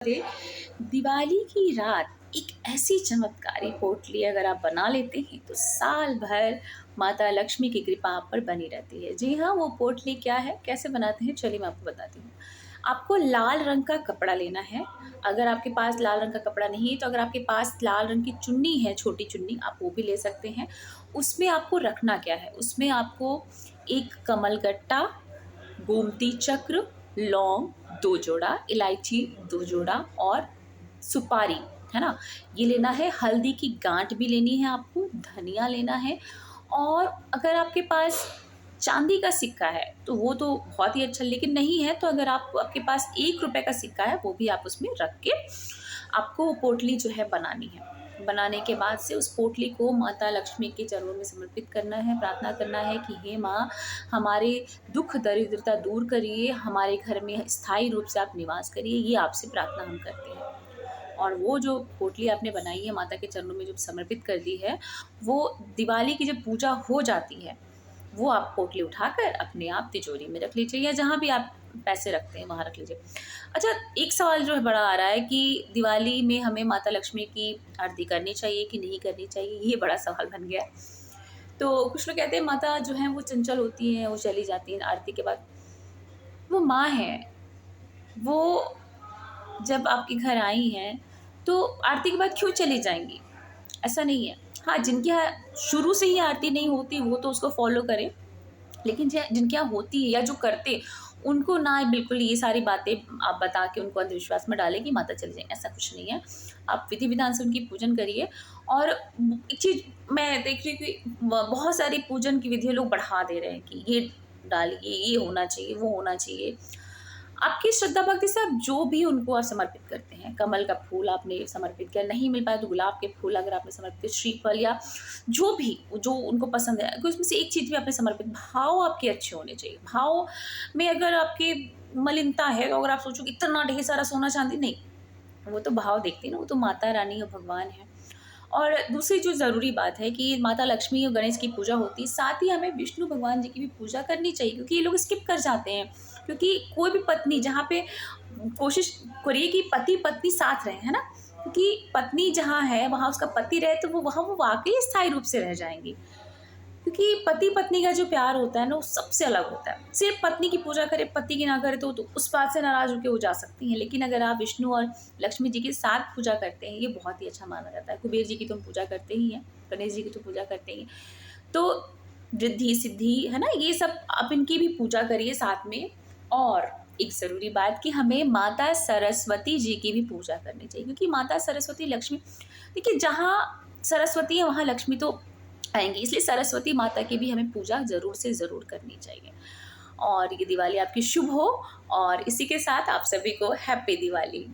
थे, दिवाली की रात एक ऐसी चमत्कारी पोटली अगर आप बना लेते हैं तो साल भर माता लक्ष्मी की कृपा आप पर बनी रहती है। जी हाँ, वो पोटली क्या है, कैसे बनाते हैं, चलिए मैं आपको बताती हूँ। आपको लाल रंग का कपड़ा लेना है। अगर आपके पास लाल रंग का कपड़ा नहीं है तो अगर आपके पास लाल रंग की चुन्नी है, छोटी चुन्नी, आप वो भी ले सकते हैं। उसमें आपको रखना क्या है, उसमें आपको एक कमलगट्टा, गोमती चक्र, लौंग 2 जोड़ा, इलायची 2 जोड़ा और सुपारी, है ना? ये लेना है। हल्दी की गांठ भी लेनी है आपको, धनिया लेना है। और अगर आपके पास चांदी का सिक्का है तो वो तो बहुत ही अच्छा, लेकिन नहीं है तो अगर आपके पास 1 रुपए का सिक्का है वो भी आप उसमें रख के आपको वो पोटली जो है बनानी है। बनाने के बाद से उस पोटली को माता लक्ष्मी के चरणों में समर्पित करना है, प्रार्थना करना है कि हे माँ, हमारे दुख दरिद्रता दूर करिए, हमारे घर में स्थायी रूप से आप निवास करिए, ये आपसे प्रार्थना हम करते हैं। और वो जो पोटली आपने बनाई है, माता के चरणों में जो समर्पित कर दी है, वो दिवाली की जब पूजा हो जाती है, वो आप पोटली उठाकर अपने आप तिजोरी में रख लीजिए या जहाँ भी आप पैसे रखते हैं वहाँ रख लीजिए। अच्छा, एक सवाल जो है बड़ा आ रहा है कि दिवाली में हमें माता लक्ष्मी की आरती करनी चाहिए कि नहीं करनी चाहिए, ये बड़ा सवाल बन गया है। तो कुछ लोग कहते हैं माता जो हैं वो चंचल होती हैं, वो चली जाती हैं आरती के बाद। वो माँ हैं, वो जब आपके घर आई हैं, तो आरती के बाद क्यों चली जाएँगी? ऐसा नहीं है। हाँ, जिनके यहाँ शुरू से ही आरती नहीं होती वो तो उसको फ़ॉलो करें, लेकिन जिनके यहाँ होती है या जो करते, उनको ना बिल्कुल ये सारी बातें आप बता के उनको अंधविश्वास में डालें कि माता चली जाएँगी, ऐसा कुछ नहीं है। आप विधि-विधान से उनकी पूजन करिए। और एक चीज़ मैं देख रही हूँ कि बहुत सारी पूजन की विधियाँ लोग बढ़ा दे रहे हैं कि ये डालिए, ये होना चाहिए, वो होना चाहिए। आपकी श्रद्धा भक्ति से आप जो भी उनको आप समर्पित करते हैं, कमल का फूल आपने समर्पित किया, नहीं मिल पाया तो गुलाब के फूल अगर आपने समर्पित किया, श्रीफल या जो भी जो उनको पसंद है, अगर उसमें से एक चीज़ भी आपने समर्पित, भाव आपके अच्छे होने चाहिए। भाव में अगर आपकी मलिनता है तो अगर आप सोचो कि इतना ढेर सारा सोना चांदी, नहीं, वो तो भाव देखती है ना, वो तो माता रानी और भगवान है। और दूसरी जो ज़रूरी बात है कि माता लक्ष्मी और गणेश की पूजा होती है, साथ ही हमें विष्णु भगवान जी की भी पूजा करनी चाहिए, क्योंकि ये लोग स्किप कर जाते हैं। क्योंकि कोई भी पत्नी जहाँ पे कोशिश करिए कि पति-पत्नी साथ रहें, है ना? क्योंकि पत्नी जहाँ है, वहाँ उसका पति रहे तो वो वहाँ वो वाक़ई स्थायी रूप से रह जाएँगी। क्योंकि पति-पत्नी का जो प्यार होता है ना, वो सबसे अलग होता है। सिर्फ़ पत्नी की पूजा करे, पति की ना करे तो उस बात से नाराज़ होके वो जा सकती हैं। लेकिन अगर आप विष्णु और लक्ष्मी जी के साथ पूजा करते हैं, ये बहुत ही अच्छा माना जाता है। कुबेर जी की तो हम पूजा करते ही हैं, गणेश जी की तो पूजा करते ही हैं। तो रिद्धि, सिद्धि, है ना? ये सब आप इनकी भी पूजा करिए साथ में। और एक ज़रूरी बात कि हमें माता सरस्वती जी की भी पूजा करनी चाहिए, क्योंकि माता सरस्वती लक्ष्मी, देखिए जहाँ सरस्वती है वहाँ लक्ष्मी तो आएँगी, इसलिए सरस्वती माता की भी हमें पूजा ज़रूर से ज़रूर करनी चाहिए। और ये दिवाली आपकी शुभ हो। और इसी के साथ आप सभी को हैप्पी दिवाली।